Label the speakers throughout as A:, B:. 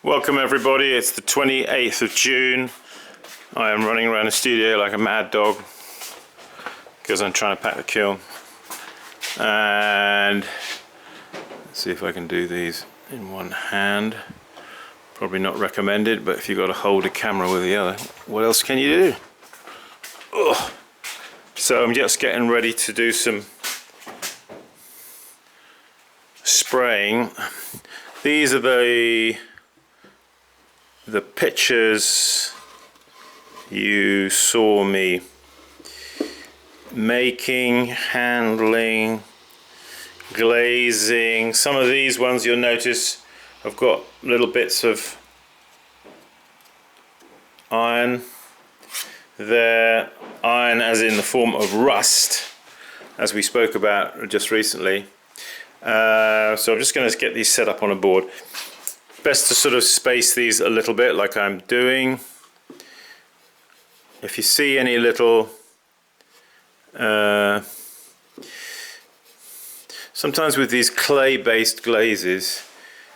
A: Welcome everybody, it's the 28th of June. I am running around the studio like a mad dog because I'm trying to pack the kiln. And let's see if I can do these in one hand. Probably not recommended, but if you've got to hold a camera with the other, what else can you do? Ugh. So I'm just getting ready to do some spraying. These are the pictures you saw me making, handling, glazing. Some of these ones you'll notice I've got little bits of iron. They're iron as in the form of rust, as we spoke about just recently. So I'm just going to get these set up on a board. Best to sort of space these a little bit like I'm doing. If you see any little sometimes with these clay based glazes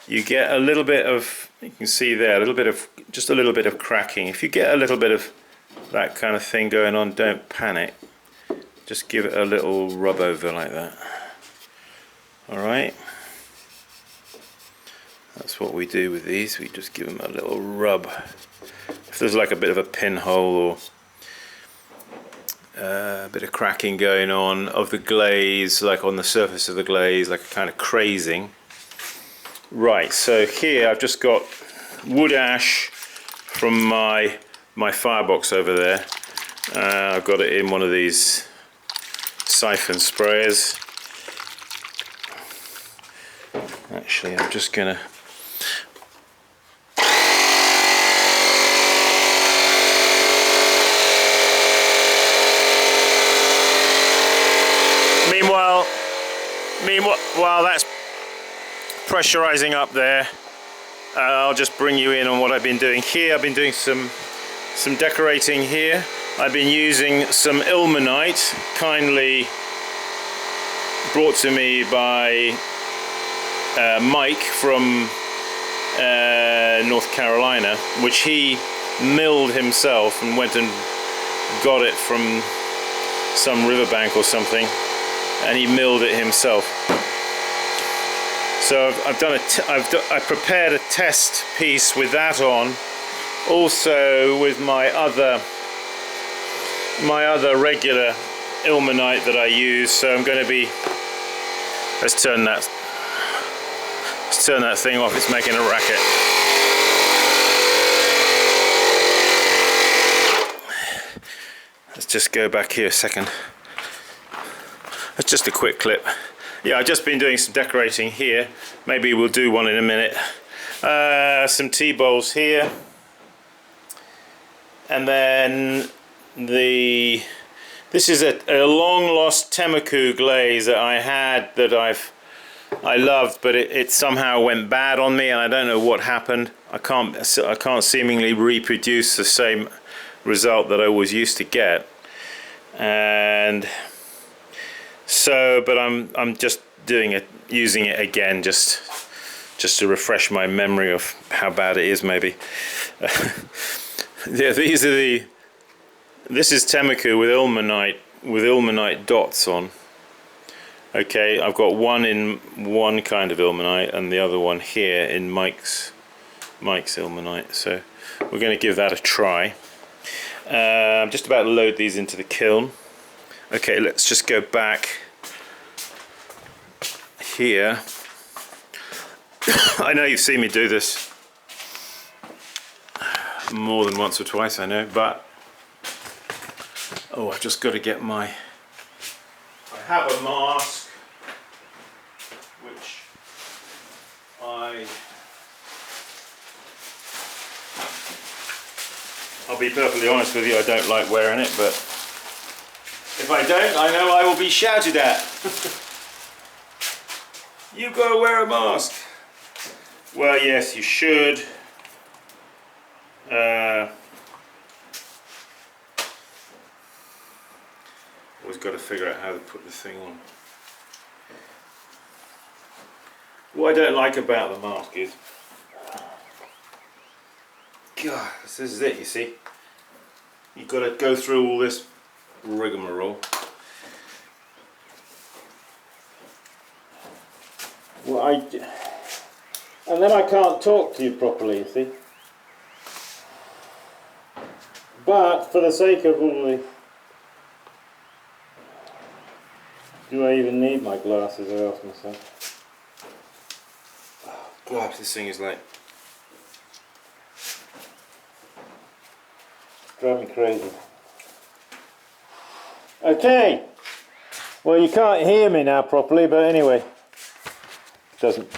A: you get a little bit of, you can see there, just a little bit of cracking. If you get a little bit of that kind of thing going on, don't panic, just give it a little rub over like that. Alright, that's what we do with these, we just give them a little rub. If there's like a bit of a pinhole or a bit of cracking going on of the glaze, like on the surface of the glaze, like a kind of crazing. Right, so here I've just got wood ash from my firebox over there. I've got it in one of these siphon sprayers. Actually, I'm just gonna while that's pressurizing up there, I'll just bring you in on what I've been doing here. I've been doing some decorating here. I've been using some ilmenite, kindly brought to me by Mike from North Carolina, which he milled himself and went and got it from some riverbank or something, and he milled it himself. So I prepared a test piece with that on, also with my other regular ilmenite that I use. So I'm going to be, let's turn that thing off, it's making a racket. Let's just go back here a second. That's just a quick clip. Yeah, I've just been doing some decorating here. Maybe we'll do one in a minute. Some tea bowls here. And then this is a long lost Temuku glaze that I had that I loved, but it somehow went bad on me and I don't know what happened. I can't seemingly reproduce the same result that I always used to get. And so, but I'm just using it again, just to refresh my memory of how bad it is, maybe. Yeah, this is Temuku with ilmenite dots on. Okay, I've got one in one kind of ilmenite and the other one here in Mike's ilmenite. So we're going to give that a try. I'm just about to load these into the kiln. Okay, let's just go back here. I know you've seen me do this more than once or twice, I know, but I've just got to get I have a mask which I'll be perfectly honest with you, I don't like wearing it, but if I don't, I know I will be shouted at. You've got to wear a mask. Well, yes, you should. Always got to figure out how to put the thing on. What I don't like about the mask is God, this is it, you see. You've got to go through all this rigmarole. Well, and then I can't talk to you properly, you see. But for the sake of all the... Do I even need my glasses, I ask myself. Oh, God, this thing is like... Drive me crazy. Okay. Well, you can't hear me now properly, but anyway, doesn't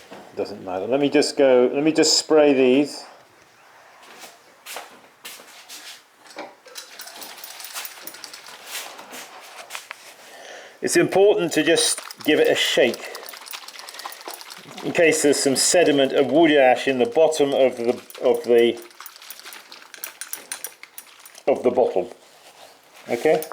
A: matter. Let me just go. Let me just spray these. It's important to just give it a shake in case there's some sediment of wood ash in the bottom of the bottle. Okay.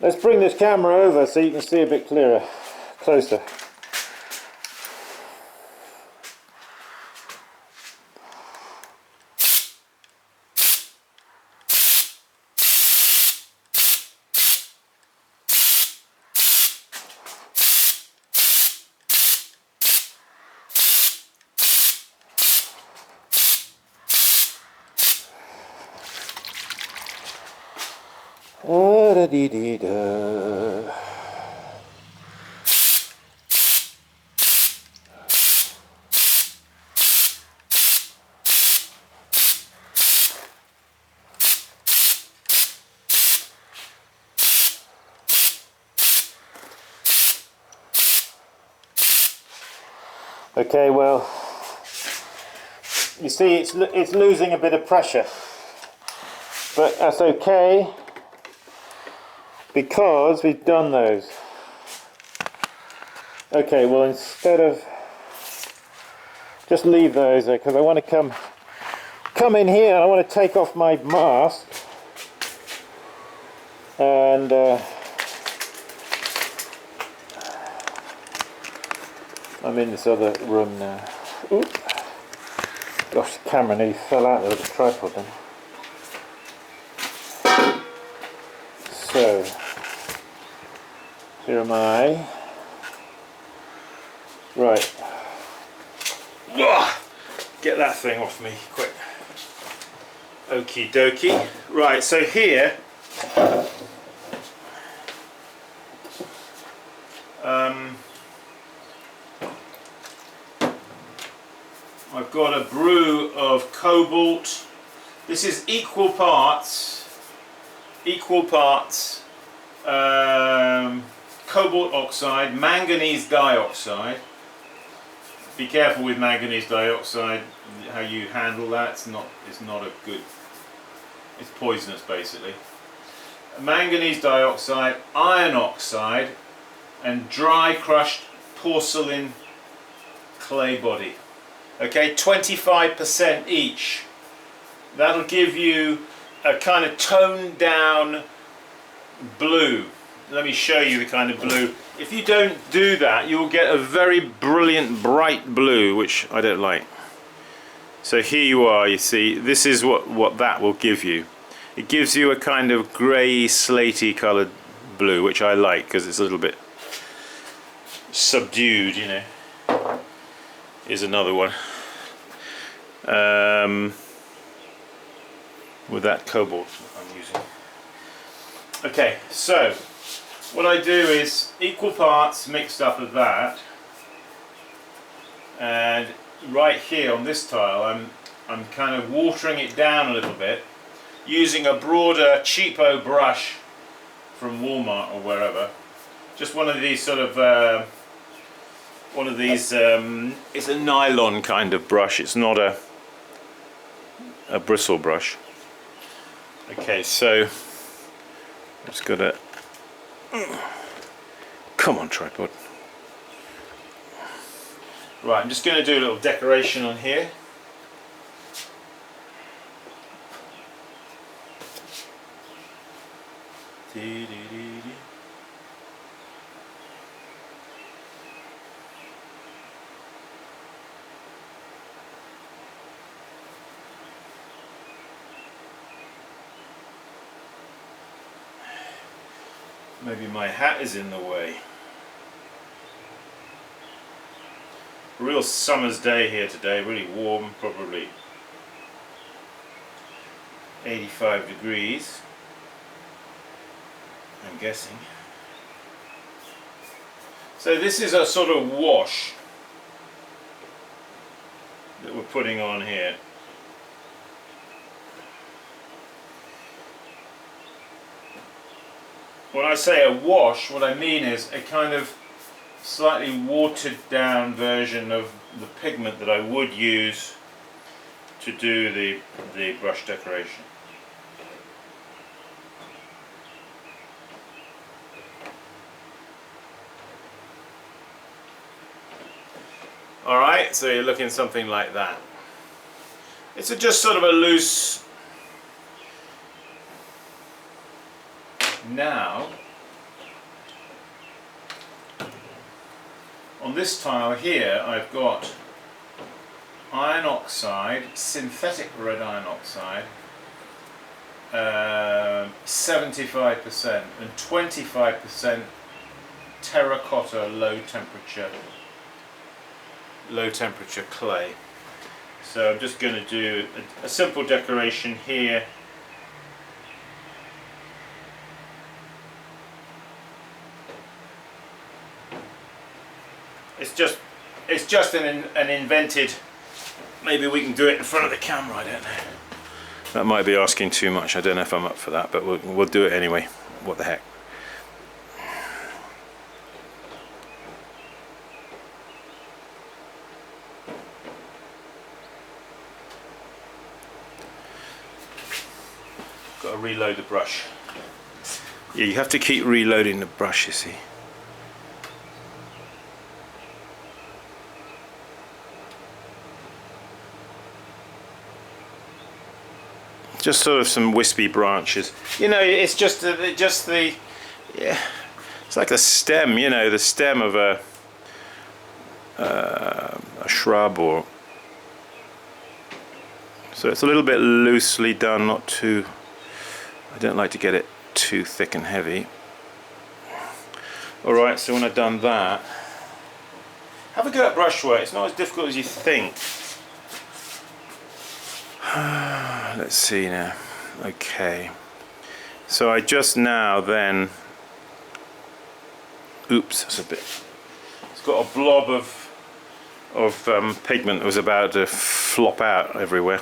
A: Let's bring this camera over so you can see a bit clearer, closer. Da-dee-dee-da. Okay, well, you see it's losing a bit of pressure, but that's okay because we've done those. Okay, well, instead of just leave those there because I want to come in here and I want to take off my mask and I'm in this other room now. Oop. Gosh, the camera nearly fell out of the tripod then. So, here am I. Right. Get that thing off me, quick. Okie dokie. Right, so here, I've got a brew of cobalt. This is equal parts cobalt oxide, manganese dioxide. Be careful with manganese dioxide, how you handle that. It's not a good, it's poisonous basically. Manganese dioxide, iron oxide, and dry crushed porcelain clay body. Okay, 25% each. That'll give you a kind of toned down blue. Let me show you the kind of blue. If you don't do that, you'll get a very brilliant bright blue, which I don't like. So here you are, you see, this is what that will give you. It gives you a kind of grey, slatey coloured blue, which I like because it's a little bit subdued, you know. Here's another one. With that cobalt I'm using. Okay, so what I do is equal parts mixed up of that, and right here on this tile I'm kind of watering it down a little bit using a broader cheapo brush from Walmart or wherever. Just one of these sort of it's a nylon kind of brush, it's not a bristle brush. Okay, so just gotta, come on tripod. Right, I'm just going to do a little decoration on here. Maybe my hat is in the way. A real summer's day here today, really warm, probably 85 degrees, I'm guessing. So this is a sort of wash that we're putting on here. When I say a wash, what I mean is a kind of slightly watered down version of the pigment that I would use to do the brush decoration. Alright, so you're looking something like that. It's just sort of a loose. Now, on this tile here I've got iron oxide, synthetic red iron oxide, 75% and 25% terracotta low temperature clay. So I'm just going to do a simple decoration here. It's just an invented. Maybe we can do it in front of the camera. I don't know. That might be asking too much. I don't know if I'm up for that, but we'll do it anyway. What the heck? Got to reload the brush. Yeah, you have to keep reloading the brush, you see. Just sort of some wispy branches. You know, it's just the yeah. It's like the stem. You know, the stem of a shrub, or so it's a little bit loosely done, not too. I don't like to get it too thick and heavy. All right. So when I've done that, have a go at brushwork. It's not as difficult as you think. Let's see now. Okay, so I just now then, oops, that's a bit, it's got a blob of pigment that was about to flop out everywhere.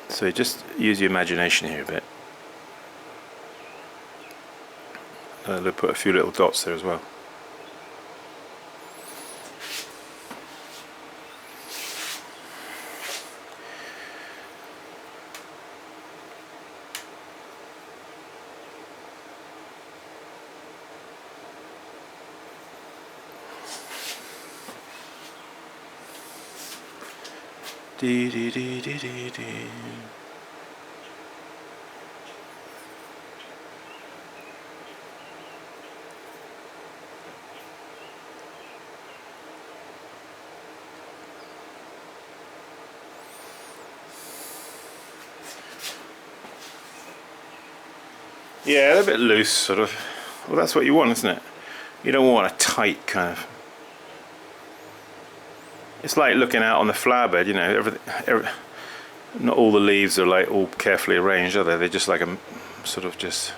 A: So just use your imagination here a bit. I'll put a few little dots there as well. Dee dee dee dee dee dee. Yeah, they're a bit loose, sort of. Well, that's what you want, isn't it? You don't want a tight kind of... It's like looking out on the flower bed, you know, not all the leaves are like all carefully arranged, are they? They're just like a sort of just...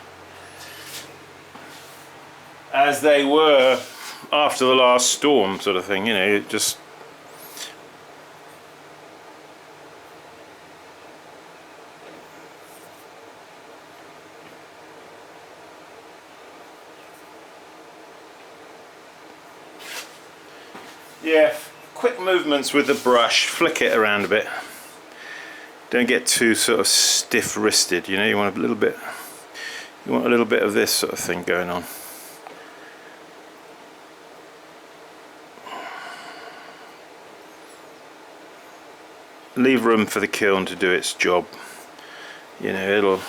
A: as they were after the last storm sort of thing, you know, it just... Yeah, quick movements with the brush, flick it around a bit. Don't get too sort of stiff-wristed, you know, you want a little bit of this sort of thing going on. Leave room for the kiln to do its job. You know, it'll...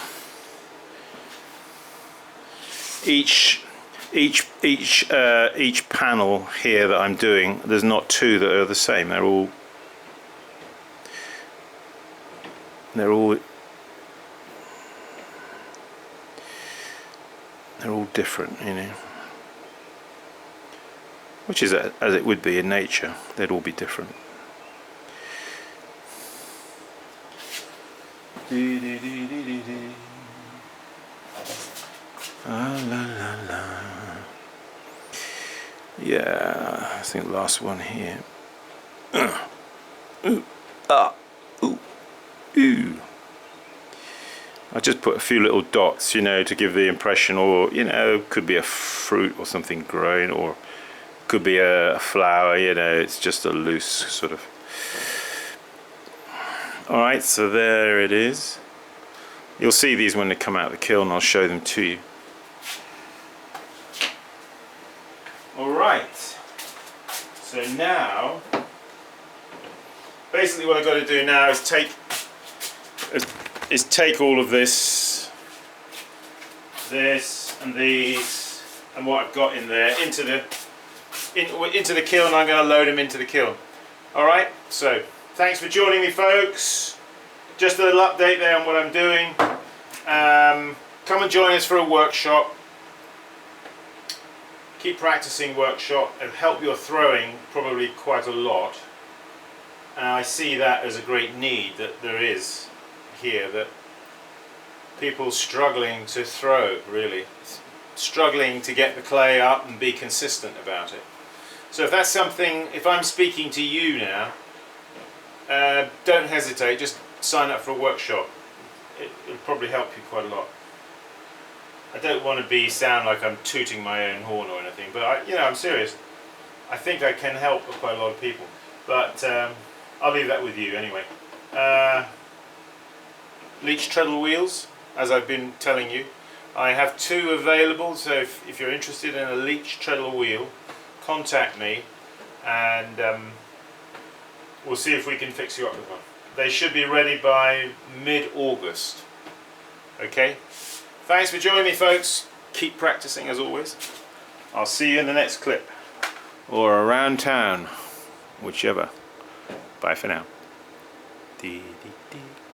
A: Each panel here that I'm doing, there's not two that are the same. They're all different, you know. Which is as it would be in nature. They'd all be different. Yeah, I think the last one here. I just put a few little dots, you know, to give the impression, or, you know, could be a fruit or something growing, or could be a flower, you know, it's just a loose sort of... Alright, so there it is. You'll see these when they come out of the kiln, I'll show them to you. Alright, so now, basically what I've got to do now is take all of this and these and what I've got in there into the kiln. I'm going to load them into the kiln. Alright, so thanks for joining me, folks. Just a little update there on what I'm doing. Come and join us for a workshop. Keep practicing workshop and help your throwing probably quite a lot. And I see that as a great need that there is here, that people struggling to throw, really struggling to get the clay up and be consistent about it. So if that's something, if I'm speaking to you now, don't hesitate, just sign up for a workshop. It'll probably help you quite a lot. I don't want to sound like I'm tooting my own horn or anything, but you know, I'm serious. I think I can help quite a lot of people, but I'll leave that with you anyway. Leach treadle wheels, as I've been telling you, I have 2 available, so if you're interested in a Leach treadle wheel, contact me and we'll see if we can fix you up with one. They should be ready by mid-August. Okay? Thanks for joining me, folks. Keep practicing as always. I'll see you in the next clip. Or around town. Whichever. Bye for now.